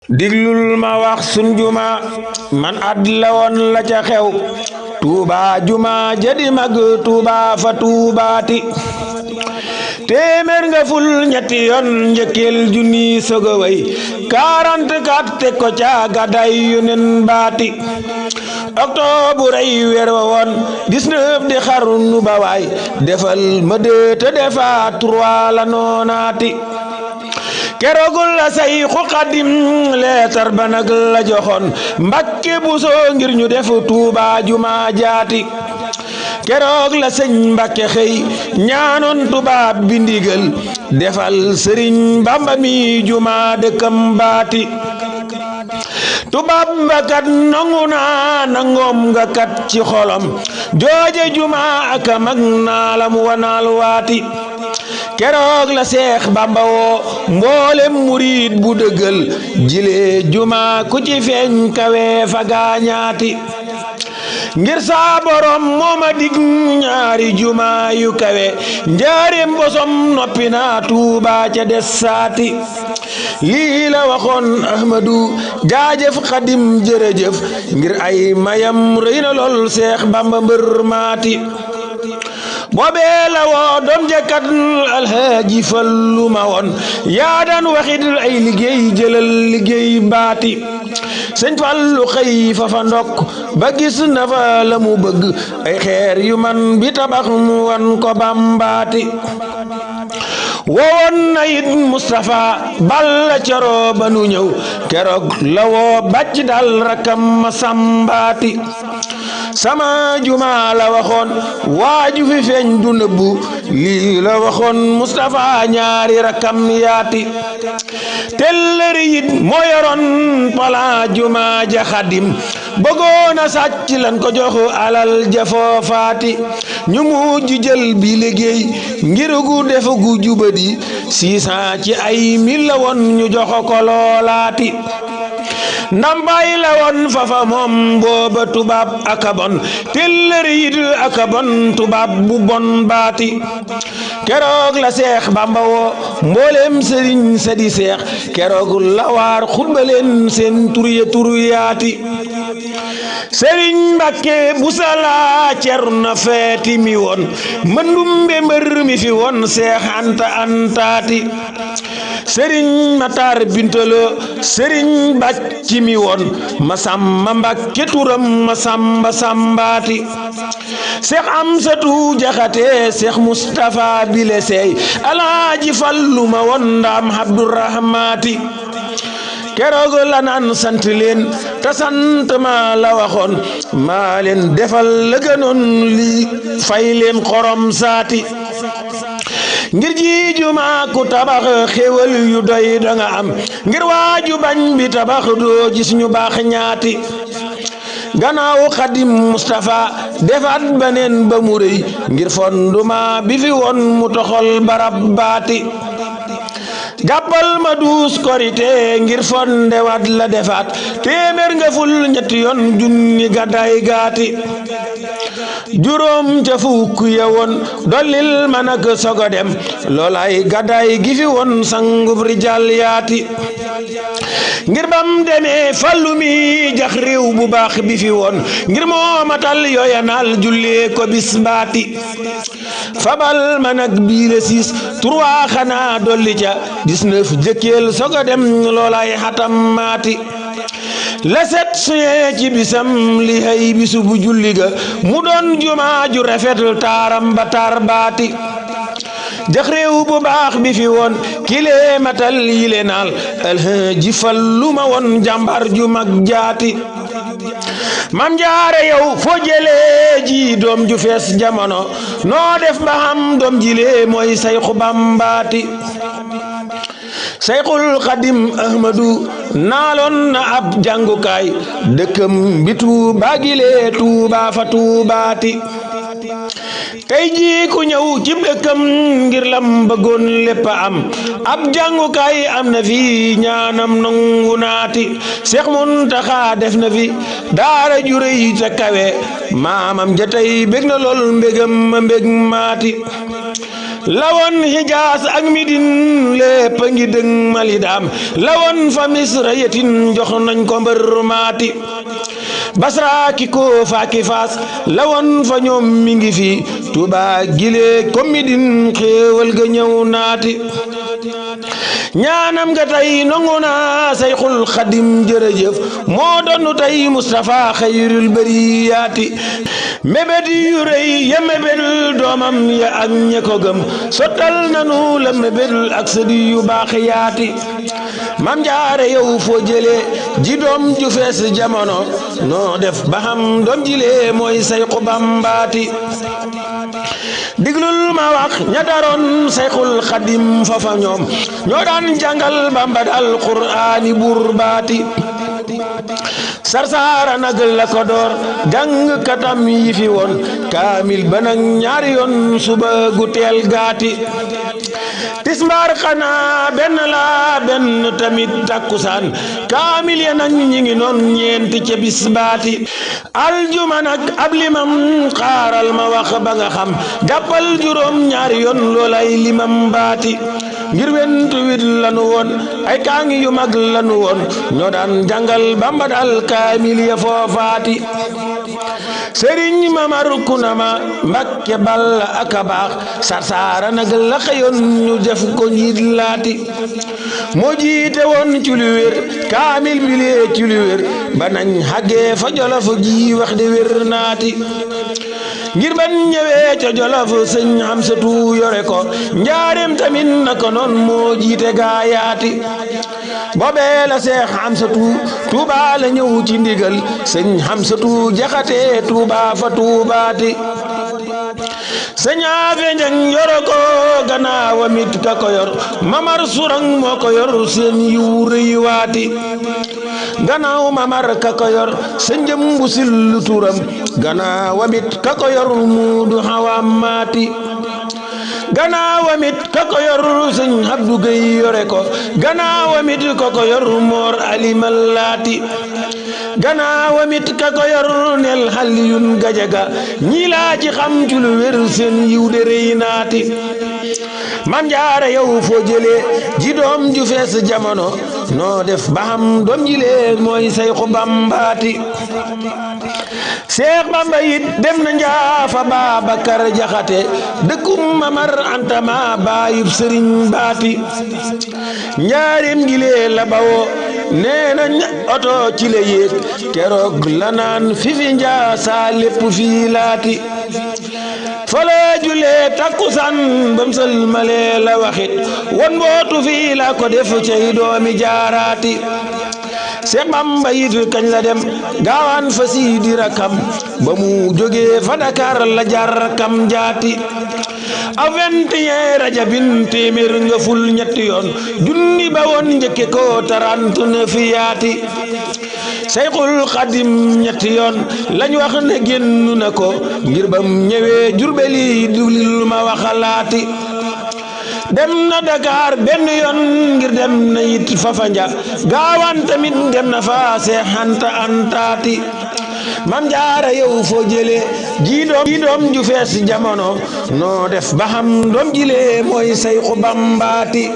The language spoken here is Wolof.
diglul ma wax sun juma man at la woon la ca xew Tuuba juma jadi mag Tuuba fa tuubaati téeméer nga ful ñetti yoon njëkkeel junni soga way 44 te ko ca gàddaay Yonent baati octobre ay weer wa woon 19 di xarnu ba waay defal ma 2 te defa 3 la noonaati keroogul la Sayxu Xadim leetar ba nag la joxoon Mbàkke Buso ngir ñu def Tuuba juma jaati keroog la sëñ Mbàkke xëy ñaanoon tubaab bi ndigal defal Sëriñ Bamba mi juma dëkkam baati tubaab ba kat nangu naa nangoom nga kat ci xolam jooje juma ak mag naalam wanaal waati keroog la Seex Bamba woo mboolem murid bu dëggal jile juma ku ci feeñ kawe fa gaañaati ngir saa borom mooma dig ñaari juma yu kawe njaareem bosom noppi na Tuuba ca des saati lii la waxoon Ahmadu jaajëf Xadim jërëjëf ngir ay mayam rëy na lool Seex Bamba mbër maati boobee la woo doom jëkkat Alhaaji Fallu ma woon yaa daan waxit ay liggéey jëlal liggéey baati sëñ Fallu xëy fa fa ndokk ba gis na fa la mu bëgg ay xeer yu man bi tabax mu wan ko Bambaati wowoon na it Mustafa Balla Coro ba nu ñëw keroog la woo bàcc dal rakkam ma Sambaati sama juma la waxoon waaju fi feeñ du nëbbu lii la waxoon Mustafa ñaari rakkam yaati tellëri it moo yoroon pala juma ja Xadim bëggoon a sàcc lan ko jox alal ja foofaati ñu mujj jël bi liggéey ngir gu def gu jubadi 600 ci ay mil la woon ñu jox ko loolaati ndambaay la woon fafa moom booba tubaab aka bon tellëri it aka bon tubaab bu bon baati keroog la Seex Bamba woo mboolem sëriñ sa di seex keroog la waar xutba leen seen tur yaati sëriñ Mbàkke bu sala Cerno feeti mi woon mëndumbe mbër mi fi woon Seex Anta antaati sëriñ Matar Bintaloo sëriñ Bàcci mi woon Masamba Mbàkke turam Masamba Sambaati Seex Amsatu Jaxate Seex Mustafa bile seey Alaaji Fallu ma woon Ndaam Abdurahmaati keroog la naan sant leen te sant ma la waxoon maa leen defal la gënoon li fay leen xorom saati ngir ji juma ku tabax xéwal yu doy danga am ngir waaju bañ bi tabax doo gis ñu baax ñaati gannaaw Xadim Mustafa defaat beneen ba mu rëy ngir fondement bi fi woon mu toxol barab baati jàppal ma 12 korite ngir fondewaat la defaat téeméer nga ful ñetti yoon junni gàddaay gaati juróom ca fukk ya woon dollil ma nag sogo dem loolay gàddaay gi fi woon sangub rijal yaati ngir bam demee Fallu mi jax réew bu baax bi fi woon ngir moo matal yooya naal jullee ko bis baati fabal ma nag biile 6 3 xanaa dolli ca 19 jëkkeel sogo dem loolay xatam maati le 7 juin ci bisam li hay bisu bu julli ga mu doon juma ju rafet taaram ba taar baati jax réew bu baax bi fi woon kilee matal yile naal Alhaaji Fallu ma woon jàmbar ju mag jaati mam jaare yow foo jëlee ji doom ju fees jamono noo def ba xam doom jilee mooy Sayxu Bambaati Sayxul Xadim Ahmadu naaloon na ab jàngukaay dëkkam bi Tuuba gilee Tuuba fa tuubaati tey jii ku ñëw ci dëkkam ngir lam bëggoon lépp am ab jàngukaay am na fi ñaanam nangu naati Seex Muntaxa def na fi daara ju rëy te kawe maamam ja tey bég na lool mbégam ma mbég maati lawoon Hijaas ak Midin lépp a ngi dëng mali daam lawoon fa Misra yetin jox nañ ko mbër maati Basra ki Kuufa ki Faas lawoon fa ñoom mi ngi fi Tuubaa gile ko Midin xéewal ga ñëw naati ñaanam nga tey nongu naa Sayxul Xadim jërëjëf moo doonu tey Mustafa xayrul bariyaati mébét yu rëy ya mébét doomam ya ak ña ko gëm sottal nanu la mébét ak sëdi yu baax yaati Maam Jaara yow foo jëlee ji doom ju fees jamono noo def ba xam doom jilee mooy Sayxu Bambaati diglul ma wax ña daroon Sayxul Xadim fafa ñoom ñoo daan jàngal Bamba dal Qur'aani buur baati Sarsara nag la ko door jàng katam yi fi woon kaamil ba nag ñaari yoon suba gu teel gaati tismbaar xanaa benn la benn tamit takkusaan kaamil ya nag ñi ngi noon ñeenti ca bis baati aljuma nag ab limam xaaral ma wax ba nga xam jàppal juróom ñaari yoon loolay limam baati ngir 28 lanu woon ay kaangi yu mag lanu woon ñoo daan jàngal Bamba dal kaamil ya foofaati Sëriñ Mamar Kunama Mbakke Balla ak a baax Sarsara nag la xëyoon ñu def ko njiit laati moo jiite woon ci lu wér kaamil bi lee ci lu wér ba nañ xàggee fa Jolof ji wax de wér naati ngir ban ñëwee ca Jolof sëñ Amsatu yore ko njaareem tamit naka noon moo jiite gaayaati boobee la Seex Amsatu Tuuba la ñëw ci ndigal sëñ Amsatu Jaxate Tuuba fa tuubaati sëñ Afe Njang yoro ko gannaawam it ka ko yor Mamar Surang moo ko yor seen yiw rëy waati gannaaw Mamar ka ko yor sëñ Jëmbu Sil turam gannaawam it ka ko yor Muudu Xawaam maati gannaawam it ka ko yor sëñ Abdu Gey yore ko gannaawam it ka ko yor Moor Alimal laati gannaawam it ka ko yor nel Xaliyun Gajaga ñii laa ci xam ci lu wér seen yiw de rëy naati Maam Jaara yow foo jëlee ji doom ju fees jamono noo def ba xam doom jilee mooy Sayxu Bambaati Seex Bamba it dem na Njaafa Babakar Jaxate dëkkum Mamar Anta ma baayub Sëriñ Baati njaarim gilee la bawoo nee nañ oto ci la yéeg keroog la naan fifi Njaasa lépp fii laati fala julee takkusaan bam sëlmalee la waxit won mbootu fii la ko def cey doomi jaaraati Seex Bamba it kañ la dem gaawaan fa Siidi Rakam ba mu jógee fa Dakar la jaar Rakam jaati a 21 Rajabin téeméer nga ful ñetti yoon junni ba woon njëkke ko 39 yaati Sayxul Xadim ñetti yoon lañ wax ne génn na ko ngir bam ñëwee Jurbeli duglil ma waxalaati dem na Dakar benn yoon ngir dem na it Fafanja gaawaan tamit dem na fa Seex Anta Antaati Maam Jaara yow foo jëlee ji doom ju fees jamono noo def ba xam doom jilee mooy Sayxu Bambaati